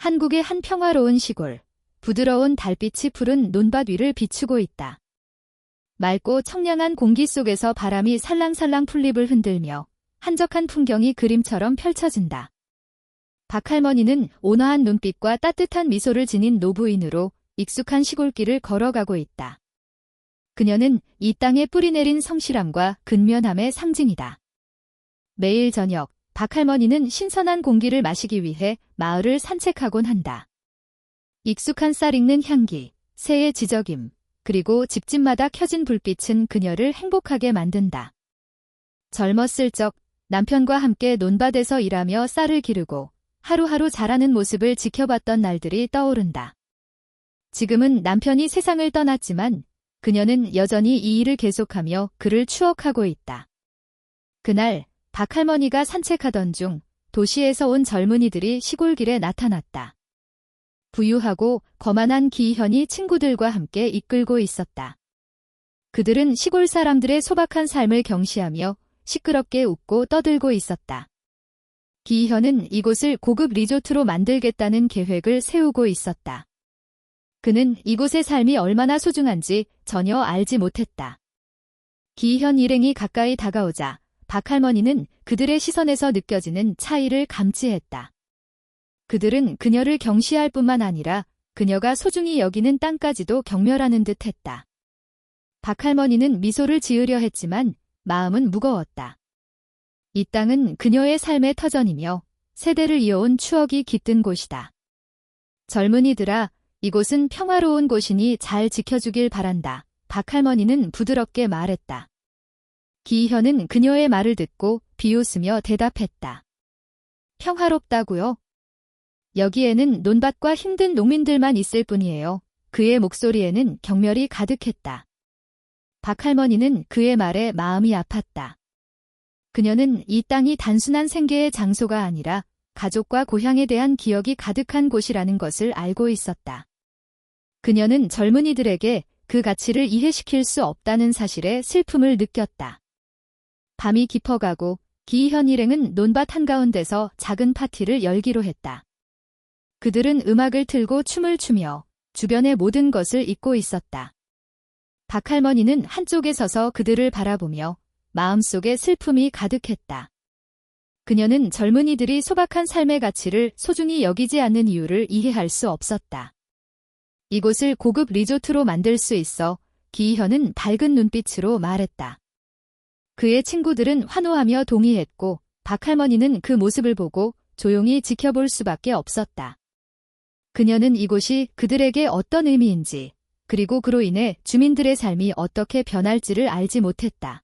한국의 한 평화로운 시골, 부드러운 달빛이 푸른 논밭 위를 비추고 있다. 맑고 청량한 공기 속에서 바람이 살랑살랑 풀잎을 흔들며 한적한 풍경이 그림처럼 펼쳐진다. 박할머니는 온화한 눈빛과 따뜻한 미소를 지닌 노부인으로 익숙한 시골길을 걸어가고 있다. 그녀는 이 땅에 뿌리내린 성실함과 근면함의 상징이다. 매일 저녁, 박할머니는 신선한 공기를 마시기 위해 마을을 산책하곤 한다. 익숙한 쌀 익는 향기, 새의 지저귐, 그리고 집집마다 켜진 불빛은 그녀를 행복하게 만든다. 젊었을 적 남편과 함께 논밭에서 일하며 쌀을 기르고 하루하루 자라는 모습을 지켜봤던 날들이 떠오른다. 지금은 남편이 세상을 떠났지만 그녀는 여전히 이 일을 계속하며 그를 추억하고 있다. 그날 박할머니가 산책하던 중 도시에서 온 젊은이들이 시골길에 나타났다. 부유하고 거만한 기현이 친구들과 함께 이끌고 있었다. 그들은 시골 사람들의 소박한 삶을 경시하며 시끄럽게 웃고 떠들고 있었다. 기현은 이곳을 고급 리조트로 만들겠다는 계획을 세우고 있었다. 그는 이곳의 삶이 얼마나 소중한지 전혀 알지 못했다. 기현 일행이 가까이 다가오자 박할머니는 그들의 시선에서 느껴지는 차이를 감지했다. 그들은 그녀를 경시할 뿐만 아니라 그녀가 소중히 여기는 땅까지도 경멸하는 듯 했다. 박할머니는 미소를 지으려 했지만 마음은 무거웠다. 이 땅은 그녀의 삶의 터전이며 세대를 이어온 추억이 깃든 곳이다. 젊은이들아, 이곳은 평화로운 곳이니 잘 지켜주길 바란다. 박할머니는 부드럽게 말했다. 기현은 그녀의 말을 듣고 비웃으며 대답했다. 평화롭다고요? 여기에는 논밭과 힘든 농민들만 있을 뿐이에요. 그의 목소리에는 경멸이 가득했다. 박할머니는 그의 말에 마음이 아팠다. 그녀는 이 땅이 단순한 생계의 장소가 아니라 가족과 고향에 대한 기억이 가득한 곳이라는 것을 알고 있었다. 그녀는 젊은이들에게 그 가치를 이해시킬 수 없다는 사실에 슬픔을 느꼈다. 밤이 깊어가고 기현 일행은 논밭 한가운데서 작은 파티를 열기로 했다. 그들은 음악을 틀고 춤을 추며 주변의 모든 것을 잊고 있었다. 박할머니는 한쪽에 서서 그들을 바라보며 마음속에 슬픔이 가득했다. 그녀는 젊은이들이 소박한 삶의 가치를 소중히 여기지 않는 이유를 이해할 수 없었다. 이곳을 고급 리조트로 만들 수 있어 기현은 밝은 눈빛으로 말했다. 그의 친구들은 환호하며 동의했고 박할머니는 그 모습을 보고 조용히 지켜볼 수밖에 없었다. 그녀는 이곳이 그들에게 어떤 의미인지, 그리고 그로 인해 주민들의 삶이 어떻게 변할지를 알지 못했다.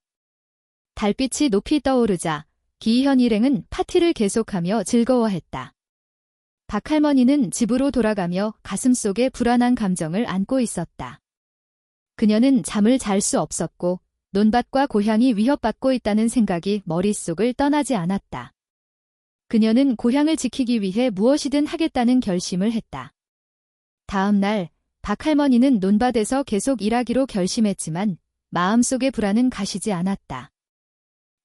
달빛이 높이 떠오르자 기현 일행은 파티를 계속하며 즐거워했다. 박할머니는 집으로 돌아가며 가슴속에 불안한 감정을 안고 있었다. 그녀는 잠을 잘 수 없었고 논밭과 고향이 위협받고 있다는 생각이 머릿속을 떠나지 않았다. 그녀는 고향을 지키기 위해 무엇이든 하겠다는 결심을 했다. 다음 날 박할머니는 논밭에서 계속 일하기로 결심했지만 마음속의 불안은 가시지 않았다.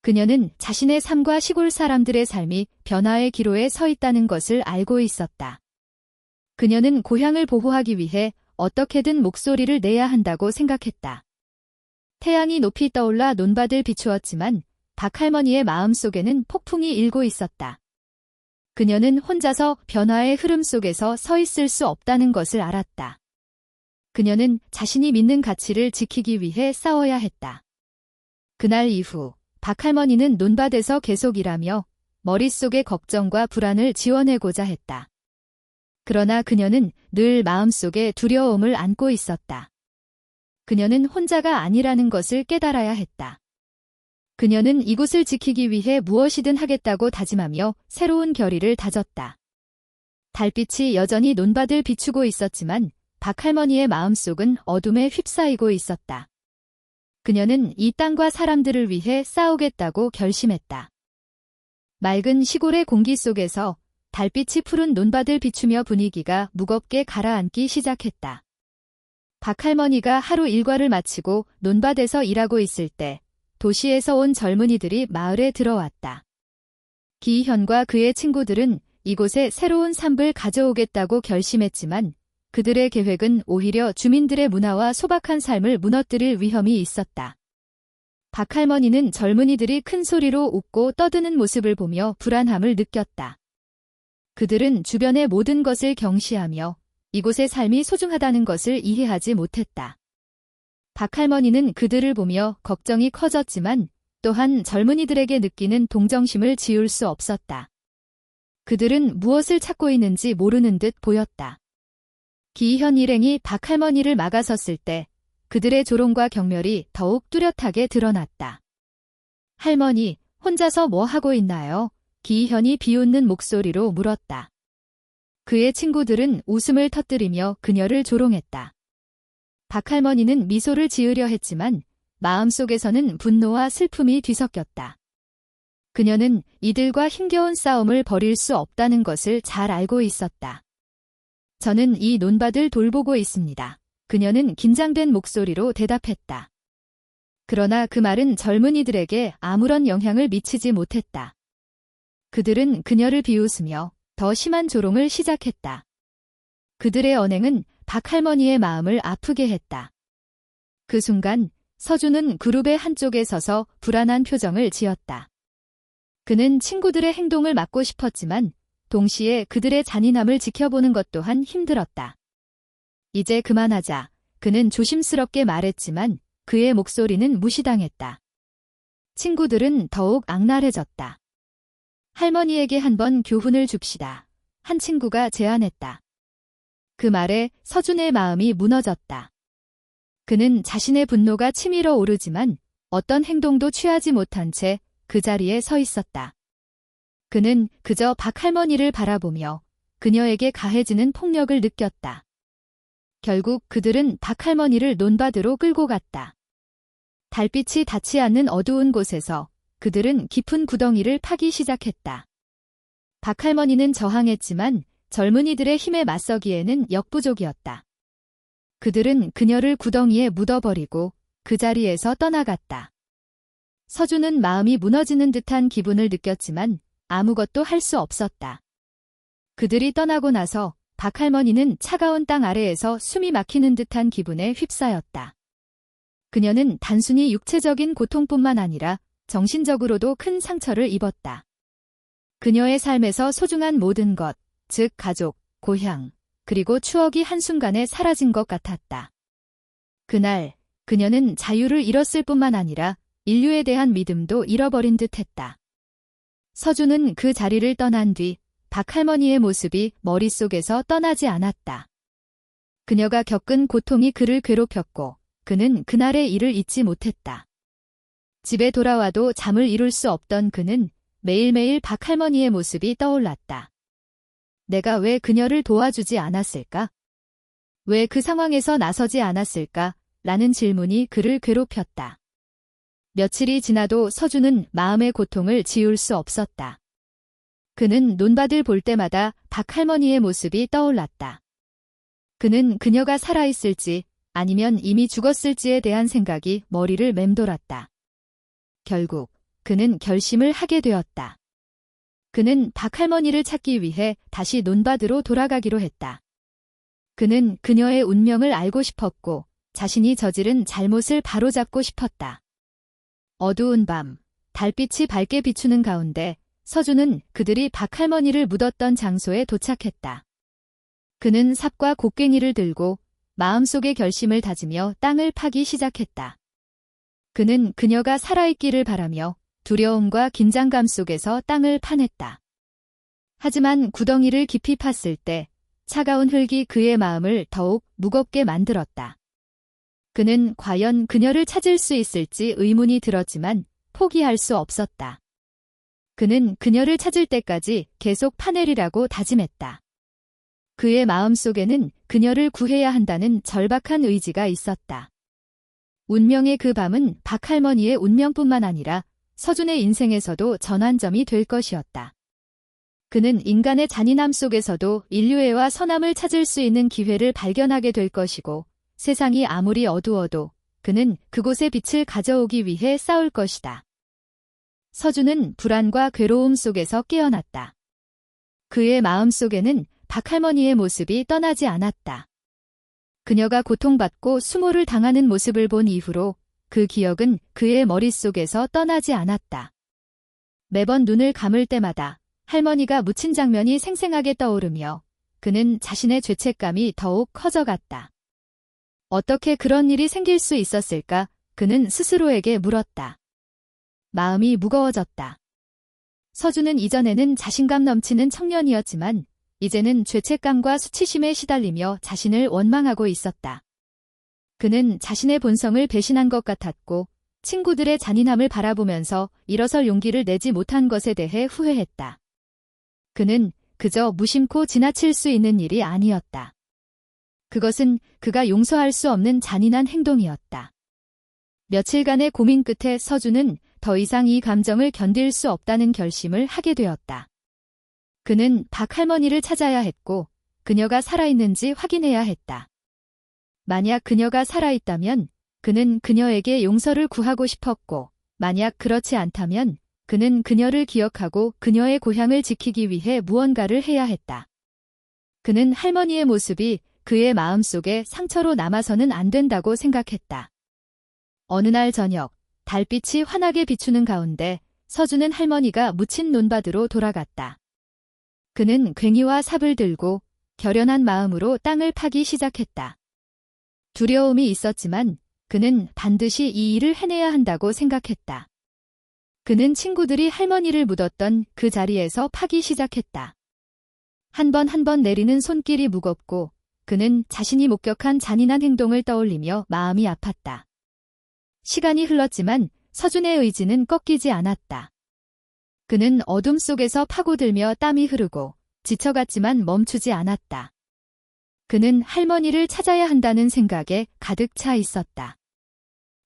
그녀는 자신의 삶과 시골 사람들의 삶이 변화의 기로에 서 있다는 것을 알고 있었다. 그녀는 고향을 보호하기 위해 어떻게든 목소리를 내야 한다고 생각했다. 태양이 높이 떠올라 논밭을 비추었지만 박할머니의 마음속에는 폭풍이 일고 있었다. 그녀는 혼자서 변화의 흐름 속에서 서 있을 수 없다는 것을 알았다. 그녀는 자신이 믿는 가치를 지키기 위해 싸워야 했다. 그날 이후 박할머니는 논밭에서 계속 일하며 머릿속의 걱정과 불안을 지워내고자 했다. 그러나 그녀는 늘 마음속에 두려움을 안고 있었다. 그녀는 혼자가 아니라는 것을 깨달아야 했다. 그녀는 이곳을 지키기 위해 무엇이든 하겠다고 다짐하며 새로운 결의를 다졌다. 달빛이 여전히 논밭을 비추고 있었지만 박할머니의 마음속은 어둠에 휩싸이고 있었다. 그녀는 이 땅과 사람들을 위해 싸우겠다고 결심했다. 맑은 시골의 공기 속에서 달빛이 푸른 논밭을 비추며 분위기가 무겁게 가라앉기 시작했다. 박할머니가 하루 일과를 마치고 논밭에서 일하고 있을 때 도시에서 온 젊은이들이 마을에 들어왔다. 기현과 그의 친구들은 이곳에 새로운 삽을 가져오겠다고 결심했지만 그들의 계획은 오히려 주민들의 문화와 소박한 삶을 무너뜨릴 위험이 있었다. 박할머니는 젊은이들이 큰 소리로 웃고 떠드는 모습을 보며 불안함을 느꼈다. 그들은 주변의 모든 것을 경시하며 이곳의 삶이 소중하다는 것을 이해하지 못했다. 박할머니는 그들을 보며 걱정이 커졌지만 또한 젊은이들에게 느끼는 동정심을 지울 수 없었다. 그들은 무엇을 찾고 있는지 모르는 듯 보였다. 기이현 일행이 박할머니를 막아섰을 때 그들의 조롱과 경멸이 더욱 뚜렷하게 드러났다. 할머니, 혼자서 뭐 하고 있나요? 기이현이 비웃는 목소리로 물었다. 그의 친구들은 웃음을 터뜨리며 그녀를 조롱했다. 박할머니는 미소를 지으려 했지만 마음속에서는 분노와 슬픔이 뒤섞였다. 그녀는 이들과 힘겨운 싸움을 벌일 수 없다는 것을 잘 알고 있었다. 저는 이 논밭을 돌보고 있습니다. 그녀는 긴장된 목소리로 대답했다. 그러나 그 말은 젊은이들에게 아무런 영향을 미치지 못했다. 그들은 그녀를 비웃으며 더 심한 조롱을 시작했다. 그들의 언행은 박할머니의 마음을 아프게 했다. 그 순간 서준은 그룹의 한쪽에 서서 불안한 표정을 지었다. 그는 친구들의 행동을 막고 싶었지만 동시에 그들의 잔인함을 지켜보는 것 또한 힘들었다. 이제 그만하자. 그는 조심스럽게 말했지만 그의 목소리는 무시당했다. 친구들은 더욱 악랄해졌다. 할머니에게 한번 교훈을 줍시다. 한 친구가 제안했다. 그 말에 서준의 마음이 무너졌다. 그는 자신의 분노가 치밀어 오르지만 어떤 행동도 취하지 못한 채 그 자리에 서 있었다. 그는 그저 박할머니를 바라보며 그녀에게 가해지는 폭력을 느꼈다. 결국 그들은 박할머니를 논밭으로 끌고 갔다. 달빛이 닿지 않는 어두운 곳에서 그들은 깊은 구덩이를 파기 시작했다. 박할머니는 저항했지만 젊은이들의 힘에 맞서기에는 역부족이었다. 그들은 그녀를 구덩이에 묻어버리고 그 자리에서 떠나갔다. 서준은 마음이 무너지는 듯한 기분을 느꼈지만 아무것도 할 수 없었다. 그들이 떠나고 나서 박할머니는 차가운 땅 아래에서 숨이 막히는 듯한 기분에 휩싸였다. 그녀는 단순히 육체적인 고통뿐만 아니라 정신적으로도 큰 상처를 입었다. 그녀의 삶에서 소중한 모든 것, 즉 가족, 고향, 그리고 추억이 한순간에 사라진 것 같았다. 그날 그녀는 자유를 잃었을 뿐만 아니라 인류에 대한 믿음도 잃어버린 듯했다. 서준은 그 자리를 떠난 뒤 박할머니의 모습이 머릿속에서 떠나지 않았다. 그녀가 겪은 고통이 그를 괴롭혔고 그는 그날의 일을 잊지 못했다. 집에 돌아와도 잠을 이룰 수 없던 그는 매일매일 박할머니의 모습이 떠올랐다. 내가 왜 그녀를 도와주지 않았을까? 왜 그 상황에서 나서지 않았을까? 라는 질문이 그를 괴롭혔다. 며칠이 지나도 서준은 마음의 고통을 지울 수 없었다. 그는 논밭을 볼 때마다 박할머니의 모습이 떠올랐다. 그는 그녀가 살아있을지 아니면 이미 죽었을지에 대한 생각이 머리를 맴돌았다. 결국 그는 결심을 하게 되었다. 그는 박할머니를 찾기 위해 다시 논밭으로 돌아가기로 했다. 그는 그녀의 운명을 알고 싶었고 자신이 저지른 잘못을 바로잡고 싶었다. 어두운 밤, 달빛이 밝게 비추는 가운데 서준은 그들이 박할머니를 묻었던 장소에 도착했다. 그는 삽과 곡괭이를 들고 마음속의 결심을 다지며 땅을 파기 시작했다. 그는 그녀가 살아있기를 바라며 두려움과 긴장감 속에서 땅을 파냈다. 하지만 구덩이를 깊이 팠을 때 차가운 흙이 그의 마음을 더욱 무겁게 만들었다. 그는 과연 그녀를 찾을 수 있을지 의문이 들었지만 포기할 수 없었다. 그는 그녀를 찾을 때까지 계속 파내리라고 다짐했다. 그의 마음속에는 그녀를 구해야 한다는 절박한 의지가 있었다. 운명의 그 밤은 박할머니의 운명뿐만 아니라 서준의 인생에서도 전환점이 될 것이었다. 그는 인간의 잔인함 속에서도 인류애와 선함을 찾을 수 있는 기회를 발견하게 될 것이고 세상이 아무리 어두워도 그는 그곳에 빛을 가져오기 위해 싸울 것이다. 서준은 불안과 괴로움 속에서 깨어났다. 그의 마음속에는 박할머니의 모습이 떠나지 않았다. 그녀가 고통받고 수모를 당하는 모습을 본 이후로 그 기억은 그의 머릿속에서 떠나지 않았다. 매번 눈을 감을 때마다 할머니가 묻힌 장면이 생생하게 떠오르며 그는 자신의 죄책감이 더욱 커져갔다. 어떻게 그런 일이 생길 수 있었을까? 그는 스스로에게 물었다. 마음이 무거워졌다. 서준은 이전에는 자신감 넘치는 청년이었지만 이제는 죄책감과 수치심에 시달리며 자신을 원망하고 있었다. 그는 자신의 본성을 배신한 것 같았고 친구들의 잔인함을 바라보면서 일어설 용기를 내지 못한 것에 대해 후회했다. 그는 그저 무심코 지나칠 수 있는 일이 아니었다. 그것은 그가 용서할 수 없는 잔인한 행동이었다. 며칠간의 고민 끝에 서준은 더 이상 이 감정을 견딜 수 없다는 결심을 하게 되었다. 그는 박할머니를 찾아야 했고 그녀가 살아있는지 확인해야 했다. 만약 그녀가 살아있다면 그는 그녀에게 용서를 구하고 싶었고 만약 그렇지 않다면 그는 그녀를 기억하고 그녀의 고향을 지키기 위해 무언가를 해야 했다. 그는 할머니의 모습이 그의 마음속에 상처로 남아서는 안 된다고 생각했다. 어느 날 저녁 달빛이 환하게 비추는 가운데 서준은 할머니가 묻힌 논밭으로 돌아갔다. 그는 괭이와 삽을 들고 결연한 마음으로 땅을 파기 시작했다. 두려움이 있었지만 그는 반드시 이 일을 해내야 한다고 생각했다. 그는 친구들이 할머니를 묻었던 그 자리에서 파기 시작했다. 한 번 한 번 내리는 손길이 무겁고 그는 자신이 목격한 잔인한 행동을 떠올리며 마음이 아팠다. 시간이 흘렀지만 서준의 의지는 꺾이지 않았다. 그는 어둠 속에서 파고들며 땀이 흐르고 지쳐갔지만 멈추지 않았다. 그는 할머니를 찾아야 한다는 생각에 가득 차 있었다.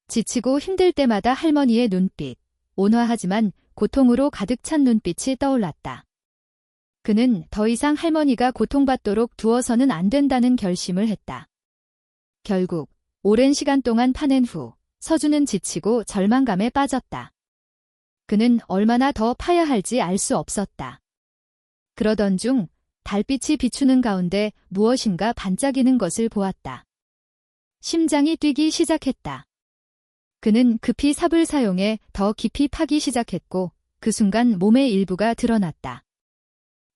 지치고 힘들 때마다 할머니의 눈빛, 온화하지만 고통으로 가득 찬 눈빛이 떠올랐다. 그는 더 이상 할머니가 고통받도록 두어서는 안 된다는 결심을 했다. 결국 오랜 시간 동안 파낸 후 서준은 지치고 절망감에 빠졌다. 그는 얼마나 더 파야 할지 알 수 없었다. 그러던 중 달빛이 비추는 가운데 무엇인가 반짝이는 것을 보았다. 심장이 뛰기 시작했다. 그는 급히 삽을 사용해 더 깊이 파기 시작했고 그 순간 몸의 일부가 드러났다.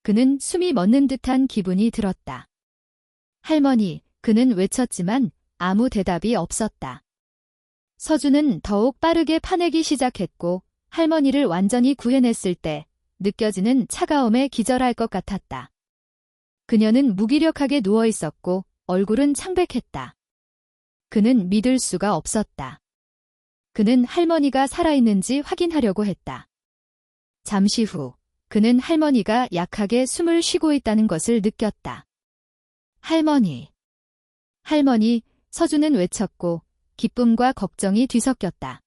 그는 숨이 멎는 듯한 기분이 들었다. 할머니, 그는 외쳤지만 아무 대답이 없었다. 서준은 더욱 빠르게 파내기 시작했고 할머니를 완전히 구해냈을 때 느껴지는 차가움에 기절할 것 같았다. 그녀는 무기력하게 누워있었고 얼굴은 창백했다. 그는 믿을 수가 없었다. 그는 할머니가 살아있는지 확인하려고 했다. 잠시 후 그는 할머니가 약하게 숨을 쉬고 있다는 것을 느꼈다. 할머니. 할머니, 서준은 외쳤고 기쁨과 걱정이 뒤섞였다.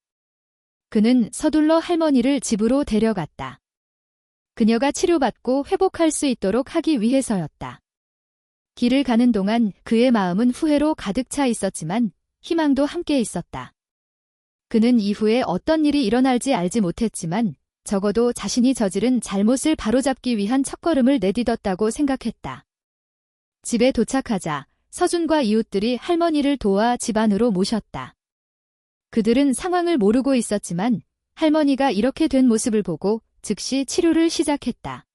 그는 서둘러 할머니를 집으로 데려갔다. 그녀가 치료받고 회복할 수 있도록 하기 위해서였다. 길을 가는 동안 그의 마음은 후회로 가득 차 있었지만 희망도 함께 있었다. 그는 이후에 어떤 일이 일어날지 알지 못했지만 적어도 자신이 저지른 잘못을 바로잡기 위한 첫걸음을 내딛었다고 생각했다. 집에 도착하자 서준과 이웃들이 할머니를 도와 집 안으로 모셨다. 그들은 상황을 모르고 있었지만 할머니가 이렇게 된 모습을 보고 즉시 치료를 시작했다.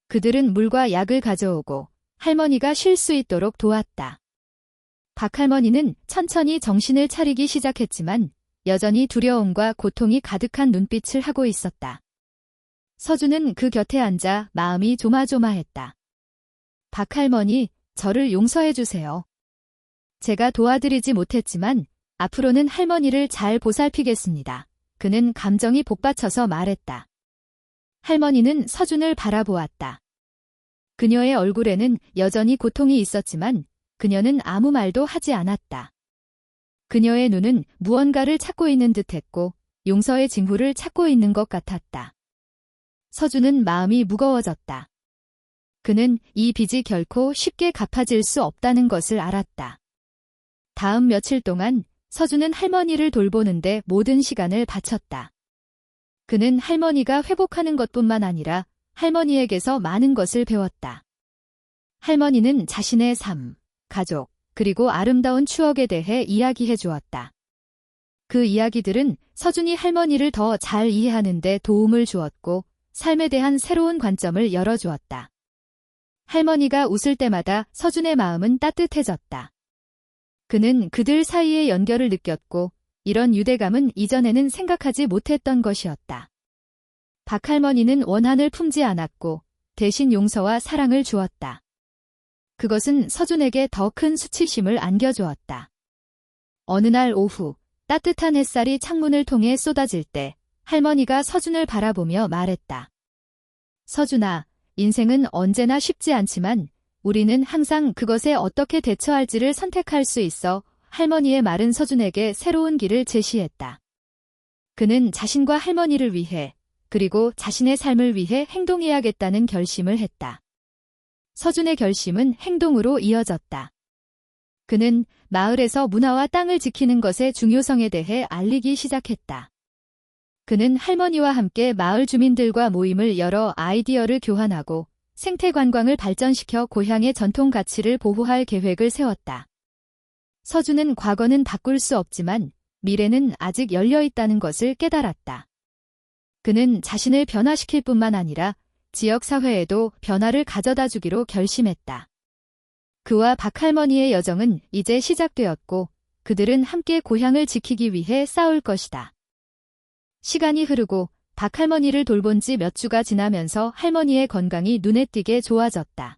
그들은 물과 약을 가져오고 할머니가 쉴 수 있도록 도왔다. 박할머니는 천천히 정신을 차리기 시작했지만 여전히 두려움과 고통이 가득한 눈빛을 하고 있었다. 서준은 그 곁에 앉아 마음이 조마조마했다. 박할머니, 저를 용서해 주세요. 제가 도와드리지 못했지만 앞으로는 할머니를 잘 보살피겠습니다. 그는 감정이 복받쳐서 말했다. 할머니는 서준을 바라보았다. 그녀의 얼굴에는 여전히 고통이 있었지만 그녀는 아무 말도 하지 않았다. 그녀의 눈은 무언가를 찾고 있는 듯했고 용서의 징후를 찾고 있는 것 같았다. 서준은 마음이 무거워졌다. 그는 이 빚이 결코 쉽게 갚아질 수 없다는 것을 알았다. 다음 며칠 동안 서준은 할머니를 돌보는데 모든 시간을 바쳤다. 그는 할머니가 회복하는 것뿐만 아니라 할머니에게서 많은 것을 배웠다. 할머니는 자신의 삶, 가족, 그리고 아름다운 추억에 대해 이야기해 주었다. 그 이야기들은 서준이 할머니를 더 잘 이해하는 데 도움을 주었고 삶에 대한 새로운 관점을 열어주었다. 할머니가 웃을 때마다 서준의 마음은 따뜻해졌다. 그는 그들 사이의 연결을 느꼈고 이런 유대감은 이전에는 생각하지 못했던 것이었다. 박할머니는 원한을 품지 않았고 대신 용서와 사랑을 주었다. 그것은 서준에게 더 큰 수치심을 안겨주었다. 어느 날 오후 따뜻한 햇살이 창문을 통해 쏟아질 때 할머니가 서준을 바라보며 말했다. 서준아, 인생은 언제나 쉽지 않지만 우리는 항상 그것에 어떻게 대처할지를 선택할 수 있어. 할머니의 말은 서준에게 새로운 길을 제시했다. 그는 자신과 할머니를 위해 그리고 자신의 삶을 위해 행동해야겠다는 결심을 했다. 서준의 결심은 행동으로 이어졌다. 그는 마을에서 문화와 땅을 지키는 것의 중요성에 대해 알리기 시작했다. 그는 할머니와 함께 마을 주민들과 모임을 열어 아이디어를 교환하고 생태 관광을 발전시켜 고향의 전통 가치를 보호할 계획을 세웠다. 서준은 과거는 바꿀 수 없지만 미래는 아직 열려 있다는 것을 깨달았다. 그는 자신을 변화시킬 뿐만 아니라 지역 사회에도 변화를 가져다 주기로 결심했다. 그와 박할머니의 여정은 이제 시작되었고 그들은 함께 고향을 지키기 위해 싸울 것이다. 시간이 흐르고 박할머니를 돌본 지 몇 주가 지나면서 할머니의 건강이 눈에 띄게 좋아졌다.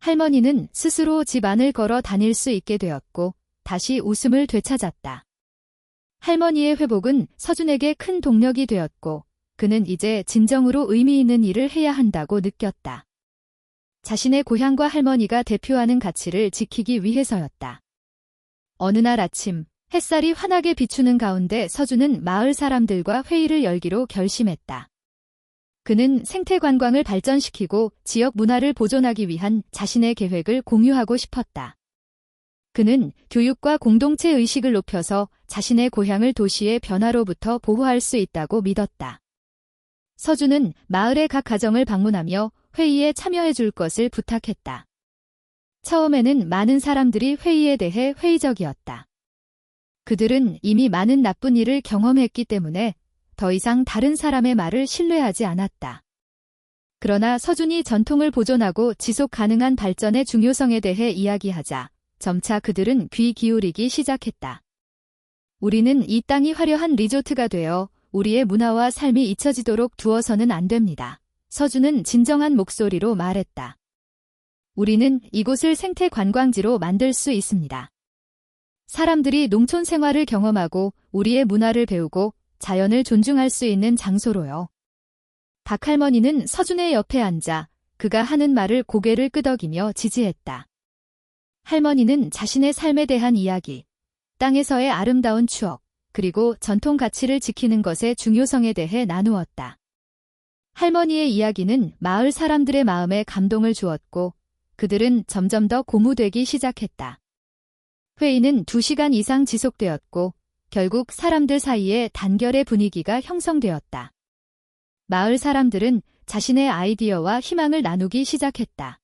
할머니는 스스로 집 안을 걸어 다닐 수 있게 되었고 다시 웃음을 되찾았다. 할머니의 회복은 서준에게 큰 동력이 되었고 그는 이제 진정으로 의미 있는 일을 해야 한다고 느꼈다. 자신의 고향과 할머니가 대표하는 가치를 지키기 위해서였다. 어느 날 아침 햇살이 환하게 비추는 가운데 서준은 마을 사람들과 회의를 열기로 결심했다. 그는 생태 관광을 발전시키고 지역 문화를 보존하기 위한 자신의 계획을 공유하고 싶었다. 그는 교육과 공동체 의식을 높여서 자신의 고향을 도시의 변화로부터 보호할 수 있다고 믿었다. 서준은 마을의 각 가정을 방문하며 회의에 참여해 줄 것을 부탁했다. 처음에는 많은 사람들이 회의에 대해 회의적이었다. 그들은 이미 많은 나쁜 일을 경험했기 때문에 더 이상 다른 사람의 말을 신뢰하지 않았다. 그러나 서준이 전통을 보존하고 지속 가능한 발전의 중요성에 대해 이야기하자 점차 그들은 귀 기울이기 시작했다. 우리는 이 땅이 화려한 리조트가 되어 우리의 문화와 삶이 잊혀지도록 두어서는 안 됩니다. 서준은 진정한 목소리로 말했다. 우리는 이곳을 생태 관광지로 만들 수 있습니다. 사람들이 농촌 생활을 경험하고 우리의 문화를 배우고 자연을 존중할 수 있는 장소로요. 박할머니는 서준의 옆에 앉아 그가 하는 말을 고개를 끄덕이며 지지했다. 할머니는 자신의 삶에 대한 이야기, 땅에서의 아름다운 추억, 그리고 전통 가치를 지키는 것의 중요성에 대해 나누었다. 할머니의 이야기는 마을 사람들의 마음에 감동을 주었고 그들은 점점 더 고무되기 시작했다. 회의는 2시간 이상 지속되었고 결국 사람들 사이에 단결의 분위기가 형성되었다. 마을 사람들은 자신의 아이디어와 희망을 나누기 시작했다.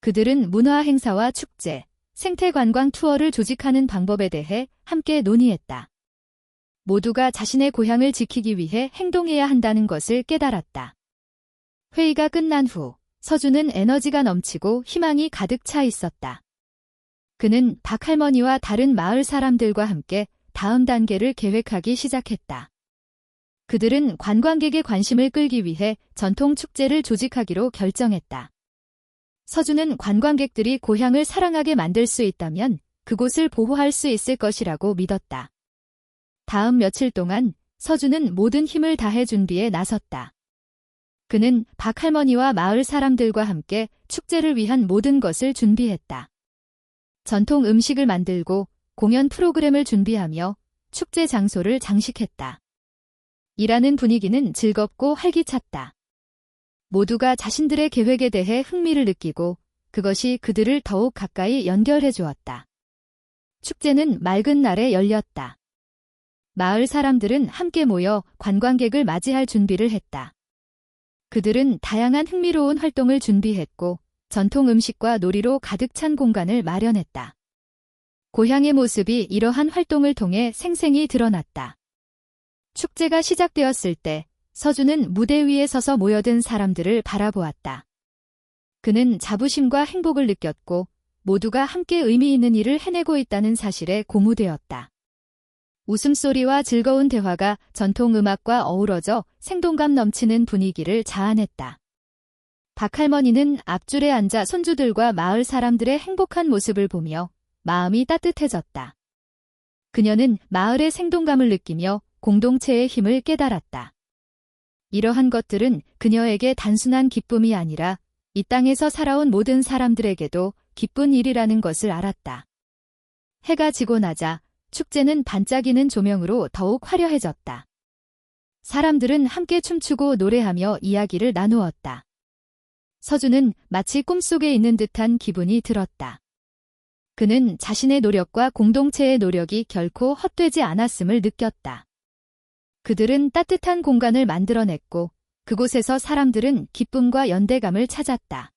그들은 문화 행사와 축제, 생태 관광 투어를 조직하는 방법에 대해 함께 논의했다. 모두가 자신의 고향을 지키기 위해 행동해야 한다는 것을 깨달았다. 회의가 끝난 후 서준은 에너지가 넘치고 희망이 가득 차 있었다. 그는 박할머니와 다른 마을 사람들과 함께 다음 단계를 계획하기 시작했다. 그들은 관광객의 관심을 끌기 위해 전통 축제를 조직하기로 결정했다. 서준은 관광객들이 고향을 사랑하게 만들 수 있다면 그곳을 보호할 수 있을 것이라고 믿었다. 다음 며칠 동안 서준은 모든 힘을 다해 준비에 나섰다. 그는 박할머니와 마을 사람들과 함께 축제를 위한 모든 것을 준비했다. 전통 음식을 만들고 공연 프로그램을 준비하며 축제 장소를 장식했다. 일하는 분위기는 즐겁고 활기찼다. 모두가 자신들의 계획에 대해 흥미를 느끼고 그것이 그들을 더욱 가까이 연결해 주었다. 축제는 맑은 날에 열렸다. 마을 사람들은 함께 모여 관광객을 맞이할 준비를 했다. 그들은 다양한 흥미로운 활동을 준비했고 전통 음식과 놀이로 가득 찬 공간을 마련했다. 고향의 모습이 이러한 활동을 통해 생생히 드러났다. 축제가 시작되었을 때 서준은 무대 위에 서서 모여든 사람들을 바라보았다. 그는 자부심과 행복을 느꼈고 모두가 함께 의미 있는 일을 해내고 있다는 사실에 고무되었다. 웃음소리와 즐거운 대화가 전통 음악과 어우러져 생동감 넘치는 분위기를 자아냈다. 박할머니는 앞줄에 앉아 손주들과 마을 사람들의 행복한 모습을 보며 마음이 따뜻해졌다. 그녀는 마을의 생동감을 느끼며 공동체의 힘을 깨달았다. 이러한 것들은 그녀에게 단순한 기쁨이 아니라 이 땅에서 살아온 모든 사람들에게도 기쁜 일이라는 것을 알았다. 해가 지고 나자 축제는 반짝이는 조명으로 더욱 화려해졌다. 사람들은 함께 춤추고 노래하며 이야기를 나누었다. 서준은 마치 꿈속에 있는 듯한 기분이 들었다. 그는 자신의 노력과 공동체의 노력이 결코 헛되지 않았음을 느꼈다. 그들은 따뜻한 공간을 만들어냈고 그곳에서 사람들은 기쁨과 연대감을 찾았다.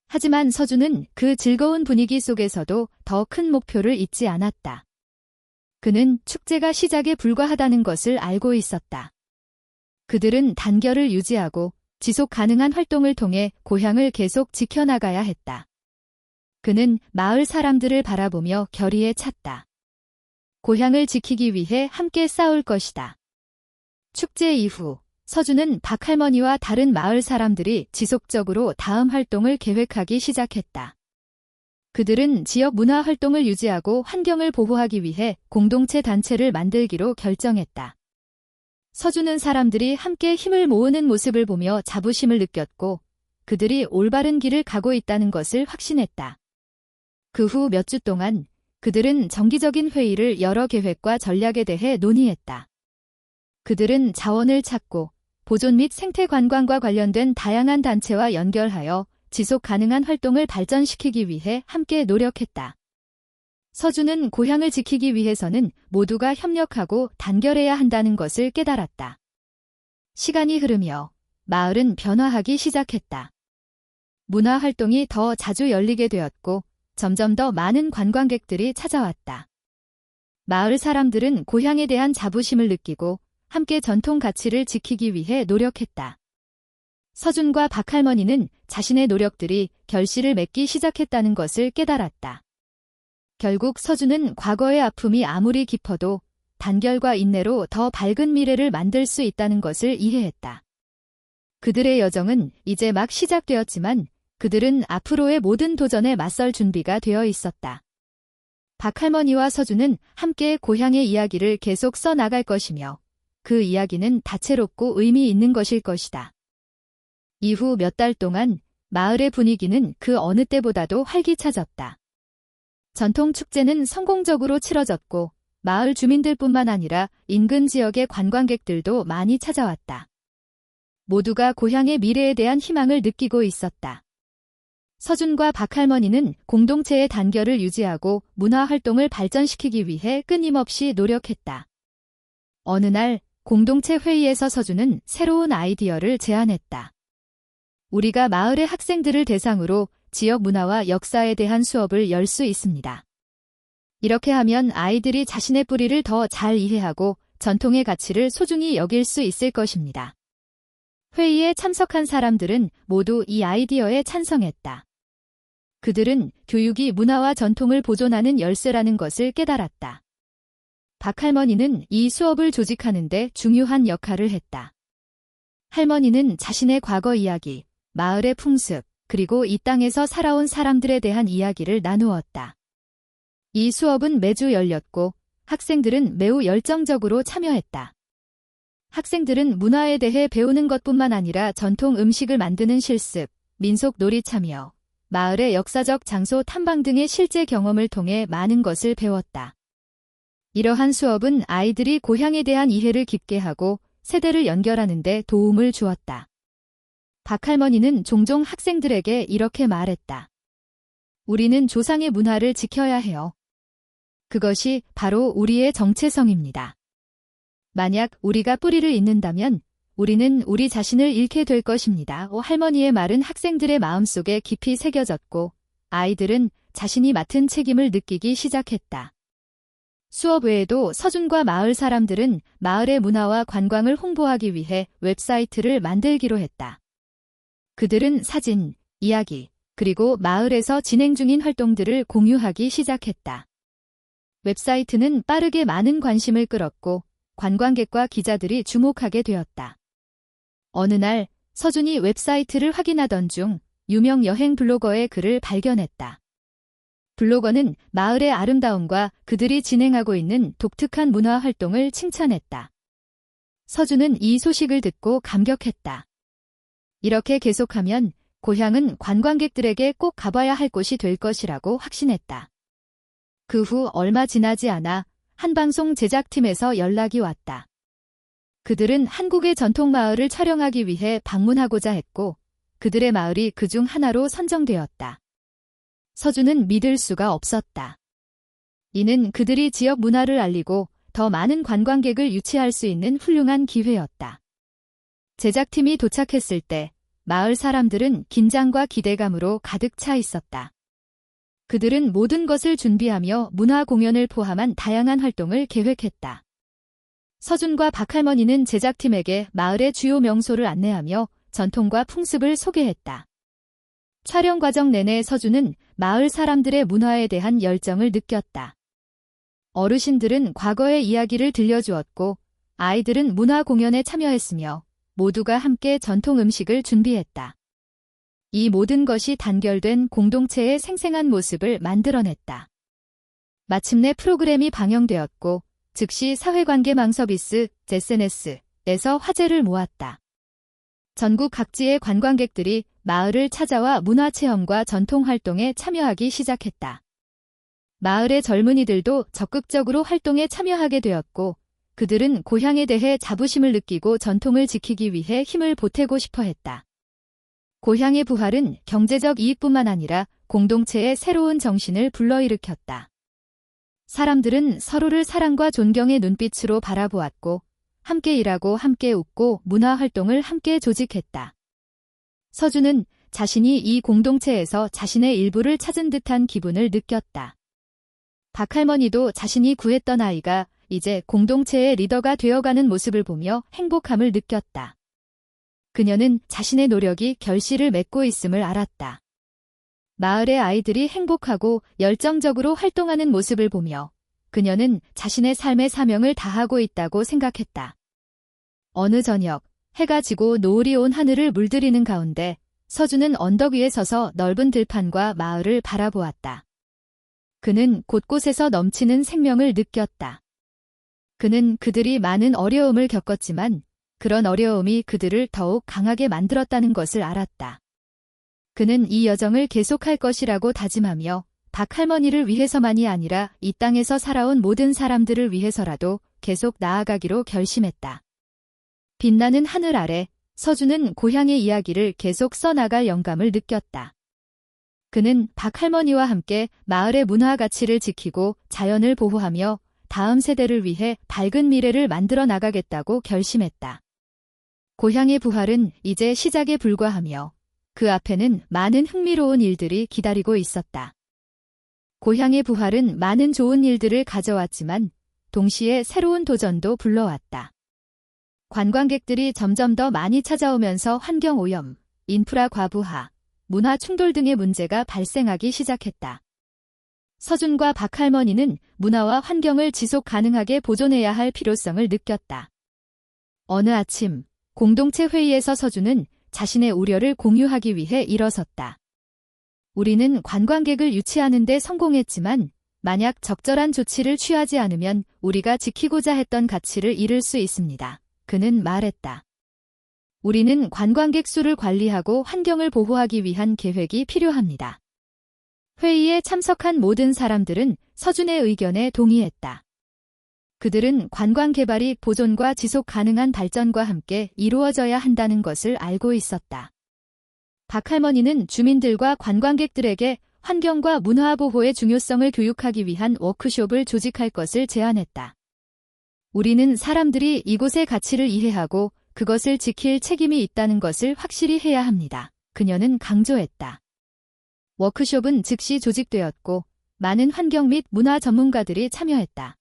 하지만 서준은 그 즐거운 분위기 속에서도 더 큰 목표를 잊지 않았다. 그는 축제가 시작에 불과하다는 것을 알고 있었다. 그들은 단결을 유지하고 지속 가능한 활동을 통해 고향을 계속 지켜나가야 했다. 그는 마을 사람들을 바라보며 결의에 찼다. 고향을 지키기 위해 함께 싸울 것이다. 축제 이후 서준은 박할머니와 다른 마을 사람들이 지속적으로 다음 활동을 계획하기 시작했다. 그들은 지역 문화 활동을 유지하고 환경을 보호하기 위해 공동체 단체를 만들기로 결정했다. 서준은 사람들이 함께 힘을 모으는 모습을 보며 자부심을 느꼈고 그들이 올바른 길을 가고 있다는 것을 확신했다. 그 후 몇 주 동안 그들은 정기적인 회의를 여러 계획과 전략에 대해 논의했다. 그들은 자원을 찾고 보존 및 생태 관광과 관련된 다양한 단체와 연결하여 지속 가능한 활동을 발전시키기 위해 함께 노력했다. 서준은 고향을 지키기 위해서는 모두가 협력하고 단결해야 한다는 것을 깨달았다. 시간이 흐르며 마을은 변화하기 시작했다. 문화 활동이 더 자주 열리게 되었고 점점 더 많은 관광객들이 찾아왔다. 마을 사람들은 고향에 대한 자부심을 느끼고 함께 전통 가치를 지키기 위해 노력했다. 서준과 박할머니는 자신의 노력들이 결실을 맺기 시작했다는 것을 깨달았다. 결국 서준은 과거의 아픔이 아무리 깊어도 단결과 인내로 더 밝은 미래를 만들 수 있다는 것을 이해했다. 그들의 여정은 이제 막 시작되었지만 그들은 앞으로의 모든 도전에 맞설 준비가 되어 있었다. 박할머니와 서준은 함께 고향의 이야기를 계속 써나갈 것이며 그 이야기는 다채롭고 의미 있는 것일 것이다. 이후 몇 달 동안 마을의 분위기는 그 어느 때보다도 활기차졌다. 전통 축제는 성공적으로 치러졌고 마을 주민들뿐만 아니라 인근 지역의 관광객들도 많이 찾아왔다. 모두가 고향의 미래에 대한 희망을 느끼고 있었다. 서준과 박할머니는 공동체의 단결을 유지하고 문화 활동을 발전시키기 위해 끊임없이 노력했다. 어느 날 공동체 회의에서 서준은 새로운 아이디어를 제안했다. 우리가 마을의 학생들을 대상으로 지역 문화와 역사에 대한 수업을 열 수 있습니다. 이렇게 하면 아이들이 자신의 뿌리를 더 잘 이해하고 전통의 가치를 소중히 여길 수 있을 것입니다. 회의에 참석한 사람들은 모두 이 아이디어에 찬성했다. 그들은 교육이 문화와 전통을 보존하는 열쇠라는 것을 깨달았다. 박할머니는 이 수업을 조직하는 데 중요한 역할을 했다. 할머니는 자신의 과거 이야기, 마을의 풍습, 그리고 이 땅에서 살아온 사람들에 대한 이야기를 나누었다. 이 수업은 매주 열렸고 학생들은 매우 열정적으로 참여했다. 학생들은 문화에 대해 배우는 것뿐만 아니라 전통 음식을 만드는 실습, 민속 놀이 참여, 마을의 역사적 장소 탐방 등의 실제 경험을 통해 많은 것을 배웠다. 이러한 수업은 아이들이 고향에 대한 이해를 깊게 하고 세대를 연결하는 데 도움을 주었다. 박할머니는 종종 학생들에게 이렇게 말했다. 우리는 조상의 문화를 지켜야 해요. 그것이 바로 우리의 정체성입니다. 만약 우리가 뿌리를 잇는다면 우리는 우리 자신을 잃게 될 것입니다. 할머니의 말은 학생들의 마음속에 깊이 새겨졌고 아이들은 자신이 맡은 책임을 느끼기 시작했다. 수업 외에도 서준과 마을 사람들은 마을의 문화와 관광을 홍보하기 위해 웹사이트를 만들기로 했다. 그들은 사진, 이야기, 그리고 마을에서 진행 중인 활동들을 공유하기 시작했다. 웹사이트는 빠르게 많은 관심을 끌었고 관광객과 기자들이 주목하게 되었다. 어느 날 서준이 웹사이트를 확인하던 중 유명 여행 블로거의 글을 발견했다. 블로거는 마을의 아름다움과 그들이 진행하고 있는 독특한 문화 활동을 칭찬했다. 서준은 이 소식을 듣고 감격했다. 이렇게 계속하면 고향은 관광객들에게 꼭 가봐야 할 곳이 될 것이라고 확신했다. 그 후 얼마 지나지 않아 한 방송 제작팀에서 연락이 왔다. 그들은 한국의 전통 마을을 촬영하기 위해 방문하고자 했고 그들의 마을이 그중 하나로 선정되었다. 서준은 믿을 수가 없었다. 이는 그들이 지역 문화를 알리고 더 많은 관광객을 유치할 수 있는 훌륭한 기회였다. 제작팀이 도착했을 때 마을 사람들은 긴장과 기대감으로 가득 차 있었다. 그들은 모든 것을 준비하며 문화 공연을 포함한 다양한 활동을 계획했다. 서준과 박할머니는 제작팀에게 마을의 주요 명소를 안내하며 전통과 풍습을 소개했다. 촬영 과정 내내 서준은 마을 사람들의 문화에 대한 열정을 느꼈다. 어르신들은 과거의 이야기를 들려주었고 아이들은 문화 공연에 참여했으며 모두가 함께 전통 음식을 준비했다. 이 모든 것이 단결된 공동체의 생생한 모습을 만들어냈다. 마침내 프로그램이 방영되었고 즉시 사회관계망 서비스 SNS에서 화제를 모았다. 전국 각지의 관광객들이 마을을 찾아와 문화체험과 전통활동에 참여하기 시작했다. 마을의 젊은이들도 적극적으로 활동에 참여하게 되었고 그들은 고향에 대해 자부심을 느끼고 전통을 지키기 위해 힘을 보태고 싶어 했다. 고향의 부활은 경제적 이익뿐만 아니라 공동체의 새로운 정신을 불러일으켰다. 사람들은 서로를 사랑과 존경의 눈빛으로 바라보았고 함께 일하고 함께 웃고 문화활동을 함께 조직했다. 서준은 자신이 이 공동체에서 자신의 일부를 찾은 듯한 기분을 느꼈다. 박할머니도 자신이 구했던 아이가 이제 공동체의 리더가 되어가는 모습을 보며 행복함을 느꼈다. 그녀는 자신의 노력이 결실을 맺고 있음을 알았다. 마을의 아이들이 행복하고 열정적으로 활동하는 모습을 보며 그녀는 자신의 삶의 사명을 다하고 있다고 생각했다. 어느 저녁, 해가 지고 노을이 온 하늘을 물들이는 가운데 서준은 언덕 위에 서서 넓은 들판과 마을을 바라보았다. 그는 곳곳에서 넘치는 생명을 느꼈다. 그는 그들이 많은 어려움을 겪었지만 그런 어려움이 그들을 더욱 강하게 만들었다는 것을 알았다. 그는 이 여정을 계속할 것이라고 다짐하며 박할머니를 위해서만이 아니라 이 땅에서 살아온 모든 사람들을 위해서라도 계속 나아가기로 결심했다. 빛나는 하늘 아래 서준은 고향의 이야기를 계속 써나갈 영감을 느꼈다. 그는 박할머니와 함께 마을의 문화 가치를 지키고 자연을 보호하며 다음 세대를 위해 밝은 미래를 만들어 나가겠다고 결심했다. 고향의 부활은 이제 시작에 불과하며 그 앞에는 많은 흥미로운 일들이 기다리고 있었다. 고향의 부활은 많은 좋은 일들을 가져왔지만 동시에 새로운 도전도 불러왔다. 관광객들이 점점 더 많이 찾아오면서 환경오염, 인프라 과부하, 문화 충돌 등의 문제가 발생하기 시작했다. 서준과 박할머니는 문화와 환경을 지속 가능하게 보존해야 할 필요성을 느꼈다. 어느 아침, 공동체 회의에서 서준은 자신의 우려를 공유하기 위해 일어섰다. 우리는 관광객을 유치하는 데 성공했지만 만약 적절한 조치를 취하지 않으면 우리가 지키고자 했던 가치를 잃을 수 있습니다. 그는 말했다. 우리는 관광객 수를 관리하고 환경을 보호하기 위한 계획이 필요합니다. 회의에 참석한 모든 사람들은 서준의 의견에 동의했다. 그들은 관광 개발이 보존과 지속 가능한 발전과 함께 이루어져야 한다는 것을 알고 있었다. 박할머니는 주민들과 관광객들에게 환경과 문화 보호의 중요성을 교육하기 위한 워크숍을 조직할 것을 제안했다. 우리는 사람들이 이곳의 가치를 이해하고 그것을 지킬 책임이 있다는 것을 확실히 해야 합니다. 그녀는 강조했다. 워크숍은 즉시 조직되었고 많은 환경 및 문화 전문가들이 참여했다.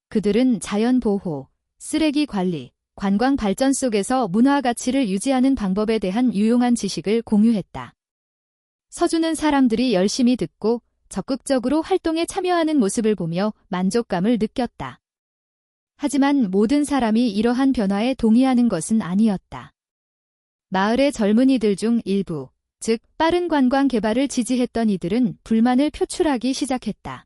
그들은 자연 보호, 쓰레기 관리, 관광 발전 속에서 문화 가치를 유지하는 방법에 대한 유용한 지식을 공유했다. 서주는 사람들이 열심히 듣고 적극적으로 활동에 참여하는 모습을 보며 만족감을 느꼈다. 하지만 모든 사람이 이러한 변화에 동의하는 것은 아니었다. 마을의 젊은이들 중 일부, 즉 빠른 관광 개발을 지지했던 이들은 불만을 표출하기 시작했다.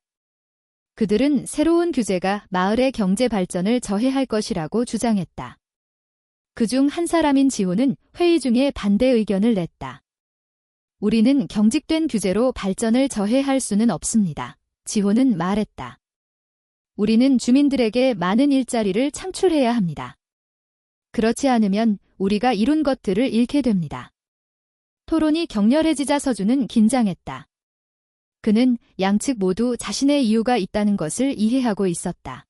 그들은 새로운 규제가 마을의 경제 발전을 저해할 것이라고 주장했다. 그중 한 사람인 지호는 회의 중에 반대 의견을 냈다. 우리는 경직된 규제로 발전을 저해할 수는 없습니다. 지호는 말했다. 우리는 주민들에게 많은 일자리를 창출해야 합니다. 그렇지 않으면 우리가 이룬 것들을 잃게 됩니다. 토론이 격렬해지자 서주는 긴장했다. 그는 양측 모두 자신의 이유가 있다는 것을 이해하고 있었다.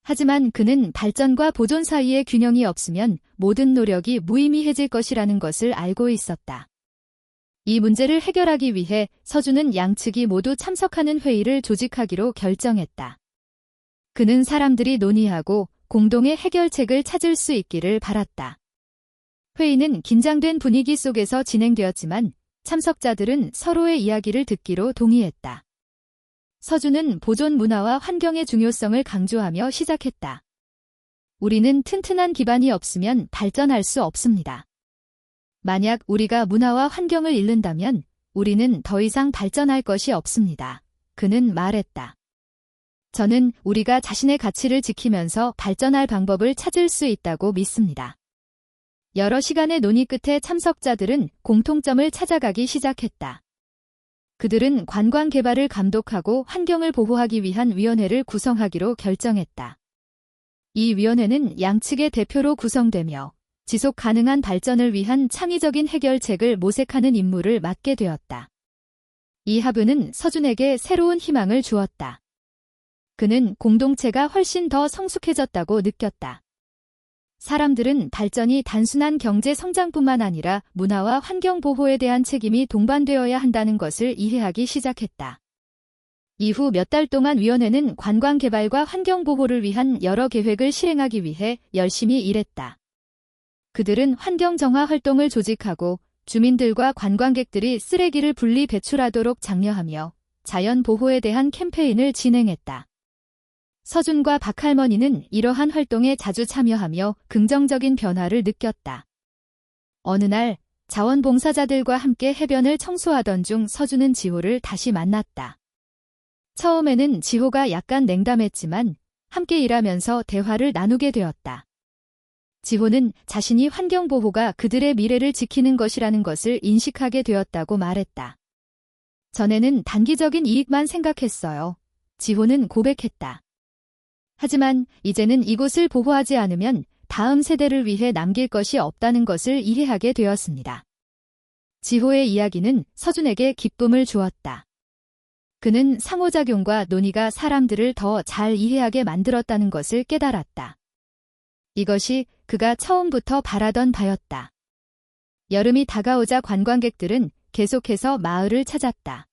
하지만 그는 발전과 보존 사이의 균형이 없으면 모든 노력이 무의미해질 것이라는 것을 알고 있었다. 이 문제를 해결하기 위해 서주는 양측이 모두 참석하는 회의를 조직하기로 결정했다. 그는 사람들이 논의하고 공동의 해결책을 찾을 수 있기를 바랐다. 회의는 긴장된 분위기 속에서 진행되었지만 참석자들은 서로의 이야기를 듣기로 동의했다. 서주는 보존 문화와 환경의 중요성을 강조하며 시작했다. 우리는 튼튼한 기반이 없으면 발전할 수 없습니다. 만약 우리가 문화와 환경을 잃는다면 우리는 더 이상 발전할 것이 없습니다. 그는 말했다. 저는 우리가 자신의 가치를 지키면서 발전할 방법을 찾을 수 있다고 믿습니다. 여러 시간의 논의 끝에 참석자들은 공통점을 찾아가기 시작했다. 그들은 관광 개발을 감독하고 환경을 보호하기 위한 위원회를 구성하기로 결정했다. 이 위원회는 양측의 대표로 구성되며 지속 가능한 발전을 위한 창의적인 해결책을 모색하는 임무를 맡게 되었다. 이 합의는 서준에게 새로운 희망을 주었다. 그는 공동체가 훨씬 더 성숙해졌다고 느꼈다. 사람들은 발전이 단순한 경제 성장뿐만 아니라 문화와 환경 보호에 대한 책임이 동반되어야 한다는 것을 이해하기 시작했다. 이후 몇 달 동안 위원회는 관광 개발과 환경 보호를 위한 여러 계획을 실행하기 위해 열심히 일했다. 그들은 환경 정화 활동을 조직하고 주민들과 관광객들이 쓰레기를 분리 배출하도록 장려하며 자연 보호에 대한 캠페인을 진행했다. 서준과 박할머니는 이러한 활동에 자주 참여하며 긍정적인 변화를 느꼈다. 어느 날 자원봉사자들과 함께 해변을 청소하던 중 서준은 지호를 다시 만났다. 처음에는 지호가 약간 냉담했지만 함께 일하면서 대화를 나누게 되었다. 지호는 자신이 환경보호가 그들의 미래를 지키는 것이라는 것을 인식하게 되었다고 말했다. 전에는 단기적인 이익만 생각했어요. 지호는 고백했다. 하지만 이제는 이곳을 보호하지 않으면 다음 세대를 위해 남길 것이 없다는 것을 이해하게 되었습니다. 지호의 이야기는 서준에게 기쁨을 주었다. 그는 상호작용과 논의가 사람들을 더 잘 이해하게 만들었다는 것을 깨달았다. 이것이 그가 처음부터 바라던 바였다. 여름이 다가오자 관광객들은 계속해서 마을을 찾았다.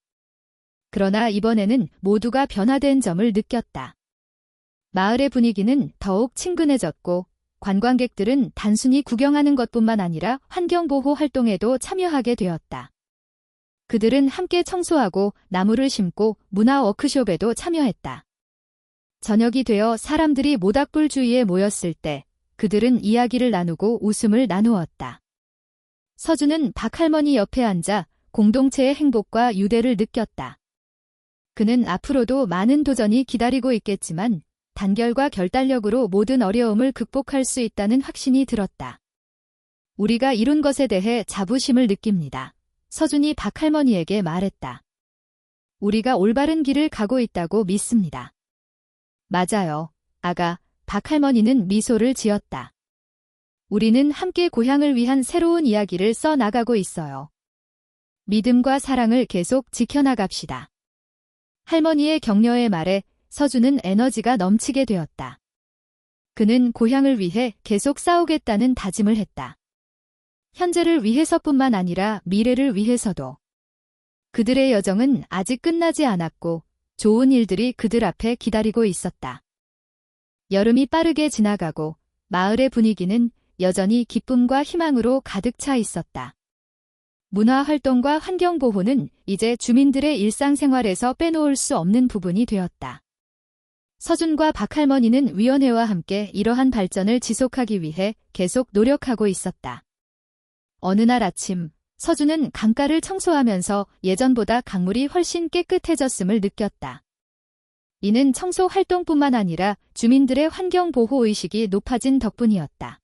그러나 이번에는 모두가 변화된 점을 느꼈다. 마을의 분위기는 더욱 친근해졌고 관광객들은 단순히 구경하는 것뿐만 아니라 환경보호 활동에도 참여하게 되었다. 그들은 함께 청소하고 나무를 심고 문화 워크숍에도 참여했다. 저녁이 되어 사람들이 모닥불 주위에 모였을 때 그들은 이야기를 나누고 웃음을 나누었다. 서준은 박할머니 옆에 앉아 공동체의 행복과 유대를 느꼈다. 그는 앞으로도 많은 도전이 기다리고 있겠지만 단결과 결단력으로 모든 어려움을 극복할 수 있다는 확신이 들었다. 우리가 이룬 것에 대해 자부심을 느낍니다. 서준이 박할머니에게 말했다. 우리가 올바른 길을 가고 있다고 믿습니다. 맞아요, 아가. 박할머니는 미소를 지었다. 우리는 함께 고향을 위한 새로운 이야기를 써 나가고 있어요. 믿음과 사랑을 계속 지켜나갑시다. 할머니의 격려의 말에 서준은 에너지가 넘치게 되었다. 그는 고향을 위해 계속 싸우겠다는 다짐을 했다. 현재를 위해서뿐만 아니라 미래를 위해서도. 그들의 여정은 아직 끝나지 않았고 좋은 일들이 그들 앞에 기다리고 있었다. 여름이 빠르게 지나가고 마을의 분위기는 여전히 기쁨과 희망으로 가득 차 있었다. 문화 활동과 환경 보호는 이제 주민들의 일상생활에서 빼놓을 수 없는 부분이 되었다. 서준과 박할머니는 위원회와 함께 이러한 발전을 지속하기 위해 계속 노력하고 있었다. 어느 날 아침, 서준은 강가를 청소하면서 예전보다 강물이 훨씬 깨끗해졌음을 느꼈다. 이는 청소 활동뿐만 아니라 주민들의 환경 보호 의식이 높아진 덕분이었다.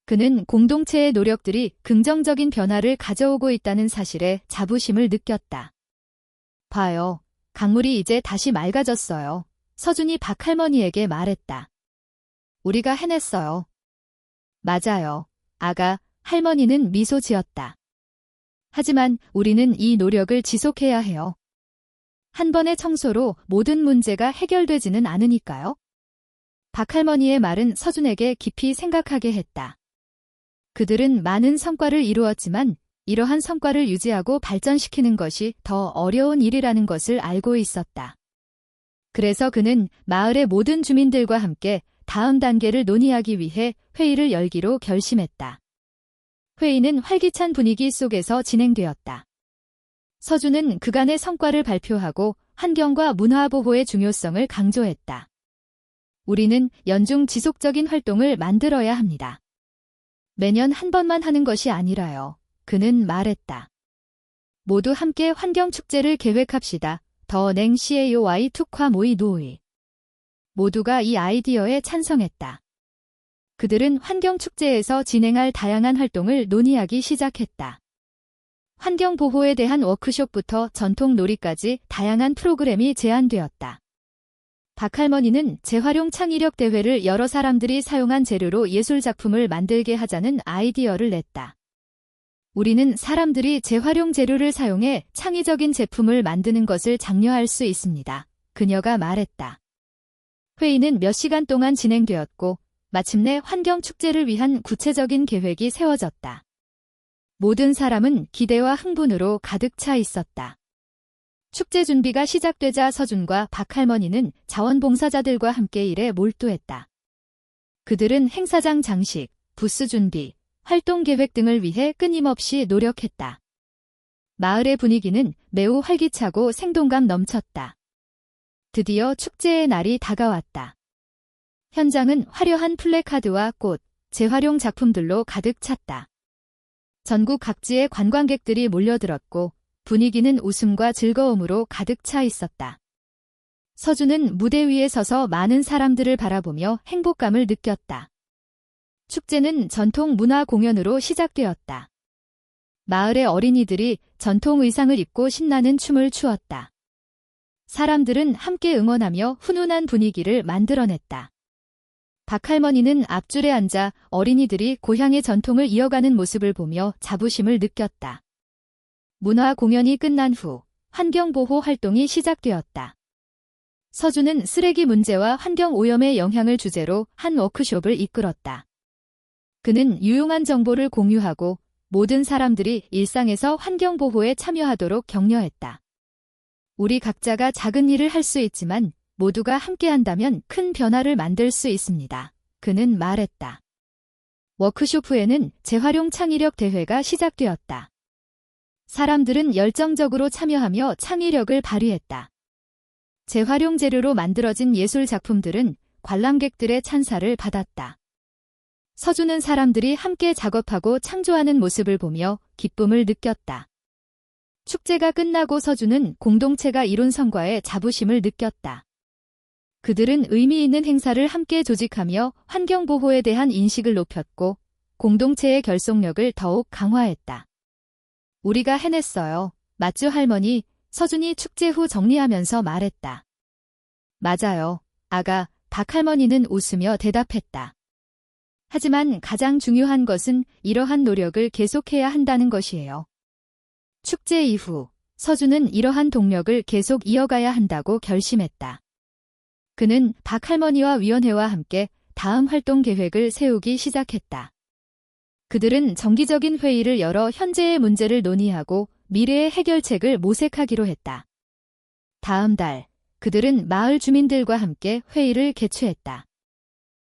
그는 공동체의 노력들이 긍정적인 변화를 가져오고 있다는 사실에 자부심을 느꼈다. 봐요. 강물이 이제 다시 맑아졌어요. 서준이 박할머니에게 말했다. 우리가 해냈어요. 맞아요. 아가, 할머니는 미소 지었다. 하지만 우리는 이 노력을 지속해야 해요. 한 번의 청소로 모든 문제가 해결되지는 않으니까요. 박할머니의 말은 서준에게 깊이 생각하게 했다. 그들은 많은 성과를 이루었지만 이러한 성과를 유지하고 발전시키는 것이 더 어려운 일이라는 것을 알고 있었다. 그래서 그는 마을의 모든 주민들과 함께 다음 단계를 논의하기 위해 회의를 열기로 결심했다. 회의는 활기찬 분위기 속에서 진행되었다. 서준은 그간의 성과를 발표하고 환경과 문화 보호의 중요성을 강조했다. 우리는 연중 지속적인 활동을 만들어야 합니다. 매년 한 번만 하는 것이 아니라요. 그는 말했다. 모두 함께 환경축제를 계획합시다. 더 냉CAOY 툭화 모이 노이. 모두가 이 아이디어에 찬성했다. 그들은 환경축제에서 진행할 다양한 활동을 논의하기 시작했다. 환경보호에 대한 워크숍부터 전통놀이까지 다양한 프로그램이 제안되었다. 박할머니는 재활용 창의력 대회를 여러 사람들이 사용한 재료로 예술작품을 만들게 하자는 아이디어를 냈다. 우리는 사람들이 재활용 재료를 사용해 창의적인 제품을 만드는 것을 장려할 수 있습니다. 그녀가 말했다. 회의는 몇 시간 동안 진행되었고 마침내 환경축제를 위한 구체적인 계획이 세워졌다. 모든 사람은 기대와 흥분으로 가득 차 있었다. 축제 준비가 시작되자 서준과 박할머니는 자원봉사자들과 함께 일에 몰두했다. 그들은 행사장 장식, 부스 준비, 활동 계획 등을 위해 끊임없이 노력했다. 마을의 분위기는 매우 활기차고 생동감 넘쳤다. 드디어 축제의 날이 다가왔다. 현장은 화려한 플래카드와 꽃, 재활용 작품들로 가득 찼다. 전국 각지의 관광객들이 몰려들었고 분위기는 웃음과 즐거움으로 가득 차 있었다. 서준은 무대 위에 서서 많은 사람들을 바라보며 행복감을 느꼈다. 축제는 전통 문화 공연으로 시작되었다. 마을의 어린이들이 전통 의상을 입고 신나는 춤을 추었다. 사람들은 함께 응원하며 훈훈한 분위기를 만들어냈다. 박할머니는 앞줄에 앉아 어린이들이 고향의 전통을 이어가는 모습을 보며 자부심을 느꼈다. 문화 공연이 끝난 후 환경보호 활동이 시작되었다. 서준은 쓰레기 문제와 환경 오염의 영향을 주제로 한 워크숍을 이끌었다. 그는 유용한 정보를 공유하고 모든 사람들이 일상에서 환경보호에 참여하도록 격려했다. 우리 각자가 작은 일을 할 수 있지만 모두가 함께한다면 큰 변화를 만들 수 있습니다. 그는 말했다. 워크숍 후에는 재활용 창의력 대회가 시작되었다. 사람들은 열정적으로 참여하며 창의력을 발휘했다. 재활용 재료로 만들어진 예술 작품들은 관람객들의 찬사를 받았다. 서준은 사람들이 함께 작업하고 창조하는 모습을 보며 기쁨을 느꼈다. 축제가 끝나고 서준은 공동체가 이룬 성과에 자부심을 느꼈다. 그들은 의미 있는 행사를 함께 조직하며 환경보호에 대한 인식을 높였고 공동체의 결속력을 더욱 강화했다. 우리가 해냈어요. 맞죠 할머니? 서준이 축제 후 정리하면서 말했다. 맞아요. 아가, 박할머니는 웃으며 대답했다. 하지만 가장 중요한 것은 이러한 노력을 계속해야 한다는 것이에요. 축제 이후 서준은 이러한 동력을 계속 이어가야 한다고 결심했다. 그는 박할머니와 위원회와 함께 다음 활동 계획을 세우기 시작했다. 그들은 정기적인 회의를 열어 현재의 문제를 논의하고 미래의 해결책을 모색하기로 했다. 다음 달, 그들은 마을 주민들과 함께 회의를 개최했다.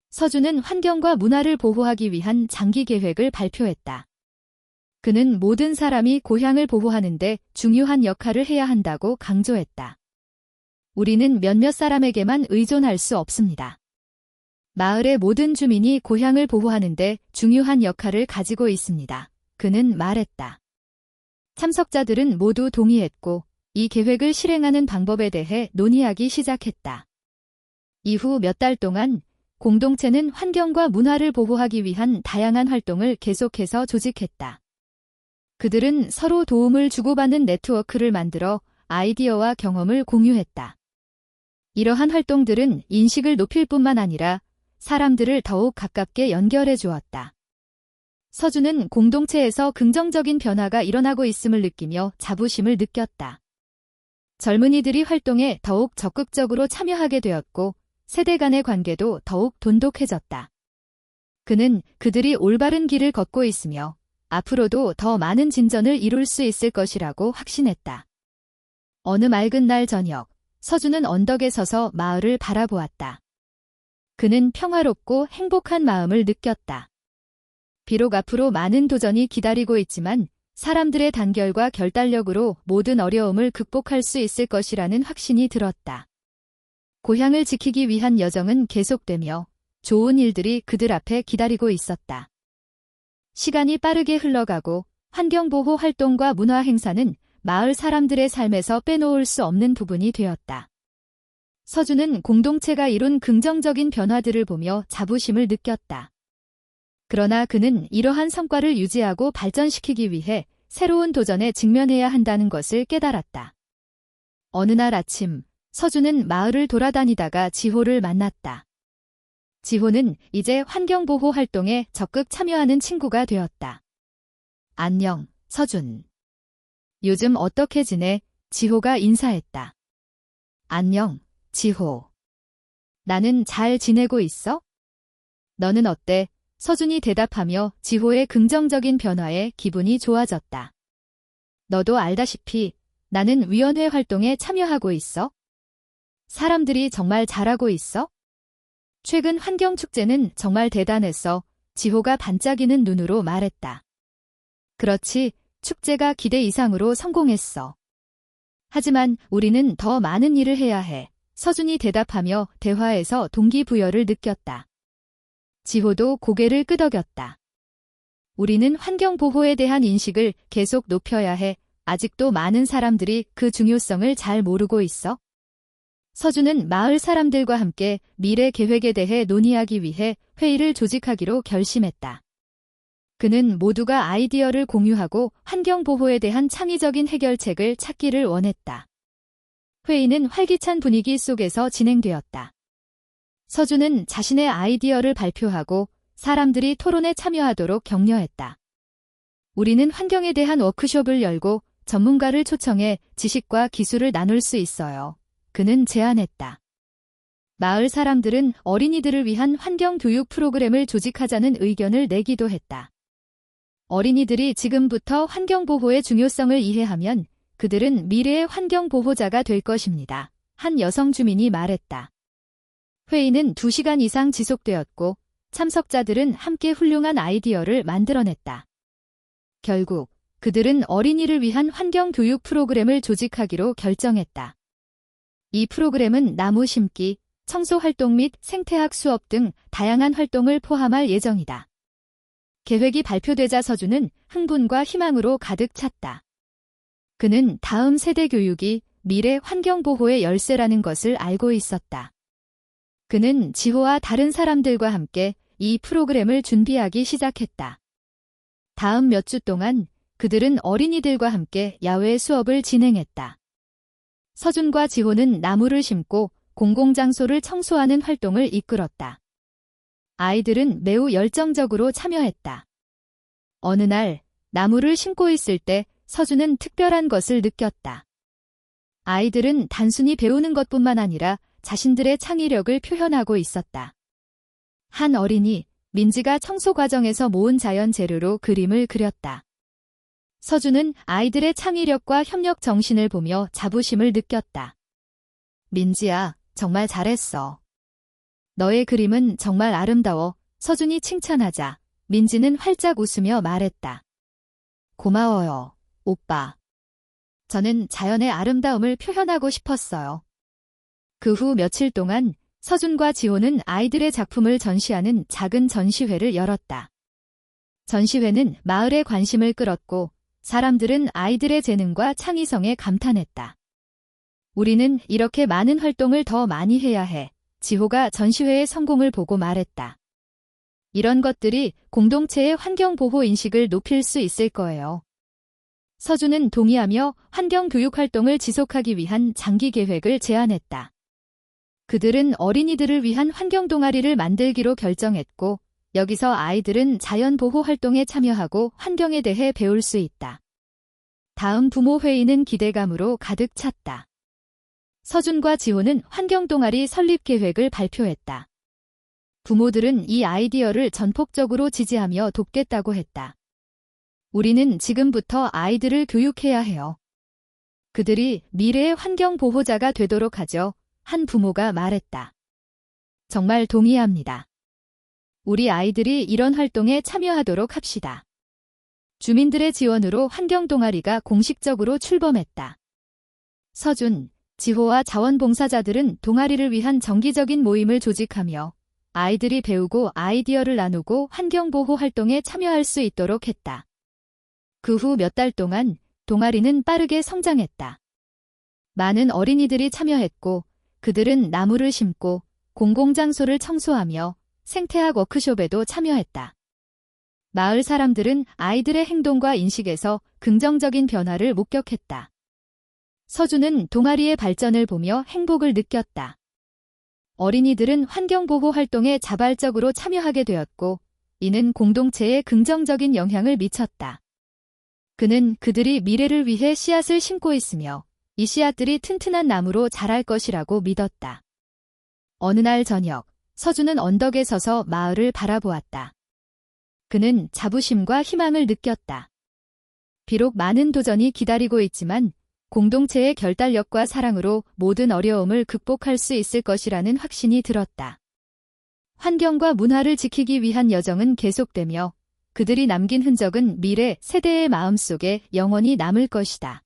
서준은 환경과 문화를 보호하기 위한 장기 계획을 발표했다. 그는 모든 사람이 고향을 보호하는 데 중요한 역할을 해야 한다고 강조했다. 우리는 몇몇 사람에게만 의존할 수 없습니다. 마을의 모든 주민이 고향을 보호하는 데 중요한 역할을 가지고 있습니다. 그는 말했다. 참석자들은 모두 동의했고 이 계획을 실행하는 방법에 대해 논의하기 시작했다. 이후 몇 달 동안 공동체는 환경과 문화를 보호하기 위한 다양한 활동을 계속해서 조직했다. 그들은 서로 도움을 주고받는 네트워크를 만들어 아이디어와 경험을 공유했다. 이러한 활동들은 인식을 높일 뿐만 아니라 사람들을 더욱 가깝게 연결해 주었다. 서준은 공동체에서 긍정적인 변화가 일어나고 있음을 느끼며 자부심을 느꼈다. 젊은이들이 활동에 더욱 적극적으로 참여하게 되었고 세대 간의 관계도 더욱 돈독해졌다. 그는 그들이 올바른 길을 걷고 있으며 앞으로도 더 많은 진전을 이룰 수 있을 것이라고 확신했다. 어느 맑은 날 저녁, 서준은 언덕에 서서 마을을 바라보았다. 그는 평화롭고 행복한 마음을 느꼈다. 비록 앞으로 많은 도전이 기다리고 있지만 사람들의 단결과 결단력으로 모든 어려움을 극복할 수 있을 것이라는 확신이 들었다. 고향을 지키기 위한 여정은 계속되며 좋은 일들이 그들 앞에 기다리고 있었다. 시간이 빠르게 흘러가고 환경보호 활동과 문화 행사는 마을 사람들의 삶에서 빼놓을 수 없는 부분이 되었다. 서준은 공동체가 이룬 긍정적인 변화들을 보며 자부심을 느꼈다. 그러나 그는 이러한 성과를 유지하고 발전시키기 위해 새로운 도전에 직면해야 한다는 것을 깨달았다. 어느 날 아침, 서준은 마을을 돌아다니다가 지호를 만났다. 지호는 이제 환경보호 활동에 적극 참여하는 친구가 되었다. 안녕, 서준. 요즘 어떻게 지내? 지호가 인사했다. 안녕, 지호. 나는 잘 지내고 있어? 너는 어때? 서준이 대답하며 지호의 긍정적인 변화에 기분이 좋아졌다. 너도 알다시피 나는 위원회 활동에 참여하고 있어? 사람들이 정말 잘하고 있어? 최근 환경축제는 정말 대단했어. 지호가 반짝이는 눈으로 말했다. 그렇지, 축제가 기대 이상으로 성공했어. 하지만 우리는 더 많은 일을 해야 해. 서준이 대답하며 대화에서 동기부여를 느꼈다. 지호도 고개를 끄덕였다. 우리는 환경보호에 대한 인식을 계속 높여야 해. 아직도 많은 사람들이 그 중요성을 잘 모르고 있어. 서준은 마을 사람들과 함께 미래 계획에 대해 논의하기 위해 회의를 조직하기로 결심했다. 그는 모두가 아이디어를 공유하고 환경보호에 대한 창의적인 해결책을 찾기를 원했다. 회의는 활기찬 분위기 속에서 진행되었다. 서준은 자신의 아이디어를 발표하고 사람들이 토론에 참여하도록 격려했다. 우리는 환경에 대한 워크숍을 열고 전문가를 초청해 지식과 기술을 나눌 수 있어요. 그는 제안했다. 마을 사람들은 어린이들을 위한 환경 교육 프로그램을 조직하자는 의견을 내기도 했다. 어린이들이 지금부터 환경보호의 중요성을 이해하면 그들은 미래의 환경보호자가 될 것입니다. 한 여성 주민이 말했다. 회의는 2시간 이상 지속되었고 참석자들은 함께 훌륭한 아이디어를 만들어냈다. 결국 그들은 어린이를 위한 환경교육 프로그램을 조직하기로 결정했다. 이 프로그램은 나무 심기, 청소 활동 및 생태학 수업 등 다양한 활동을 포함할 예정이다. 계획이 발표되자 서준은 흥분과 희망으로 가득 찼다. 그는 다음 세대 교육이 미래 환경보호의 열쇠라는 것을 알고 있었다. 그는 지호와 다른 사람들과 함께 이 프로그램을 준비하기 시작했다. 다음 몇 주 동안 그들은 어린이들과 함께 야외 수업을 진행했다. 서준과 지호는 나무를 심고 공공장소를 청소하는 활동을 이끌었다. 아이들은 매우 열정적으로 참여했다. 어느 날 나무를 심고 있을 때 서준은 특별한 것을 느꼈다. 아이들은 단순히 배우는 것뿐만 아니라 자신들의 창의력을 표현하고 있었다. 한 어린이, 민지가 청소 과정에서 모은 자연 재료로 그림을 그렸다. 서준은 아이들의 창의력과 협력 정신을 보며 자부심을 느꼈다. 민지야, 정말 잘했어. 너의 그림은 정말 아름다워. 서준이 칭찬하자 민지는 활짝 웃으며 말했다. 고마워요, 오빠. 저는 자연의 아름다움을 표현하고 싶었어요. 그 후 며칠 동안 서준과 지호는 아이들의 작품을 전시하는 작은 전시회를 열었다. 전시회는 마을의 관심을 끌었고 사람들은 아이들의 재능과 창의성에 감탄했다. 우리는 이렇게 많은 활동을 더 많이 해야 해. 지호가 전시회의 성공을 보고 말했다. 이런 것들이 공동체의 환경보호 인식을 높일 수 있을 거예요. 서준은 동의하며 환경교육 활동을 지속하기 위한 장기 계획을 제안했다. 그들은 어린이들을 위한 환경 동아리를 만들기로 결정했고, 여기서 아이들은 자연 보호 활동에 참여하고 환경에 대해 배울 수 있다. 다음 부모 회의는 기대감으로 가득 찼다. 서준과 지호는 환경 동아리 설립 계획을 발표했다. 부모들은 이 아이디어를 전폭적으로 지지하며 돕겠다고 했다. 우리는 지금부터 아이들을 교육해야 해요. 그들이 미래의 환경 보호자가 되도록 하죠. 한 부모가 말했다. 정말 동의합니다. 우리 아이들이 이런 활동에 참여하도록 합시다. 주민들의 지원으로 환경 동아리가 공식적으로 출범했다. 서준, 지호와 자원봉사자들은 동아리를 위한 정기적인 모임을 조직하며 아이들이 배우고 아이디어를 나누고 환경보호 활동에 참여할 수 있도록 했다. 그 후 몇 달 동안 동아리는 빠르게 성장했다. 많은 어린이들이 참여했고 그들은 나무를 심고 공공장소를 청소하며 생태학 워크숍에도 참여했다. 마을 사람들은 아이들의 행동과 인식에서 긍정적인 변화를 목격했다. 서준은 동아리의 발전을 보며 행복을 느꼈다. 어린이들은 환경보호 활동에 자발적으로 참여하게 되었고, 이는 공동체에 긍정적인 영향을 미쳤다. 그는 그들이 미래를 위해 씨앗을 심고 있으며, 이 씨앗들이 튼튼한 나무로 자랄 것이라고 믿었다. 어느 날 저녁, 서준은 언덕에 서서 마을을 바라보았다. 그는 자부심과 희망을 느꼈다. 비록 많은 도전이 기다리고 있지만 공동체의 결단력과 사랑으로 모든 어려움을 극복할 수 있을 것이라는 확신이 들었다. 환경과 문화를 지키기 위한 여정은 계속되며 그들이 남긴 흔적은 미래 세대의 마음속에 영원히 남을 것이다.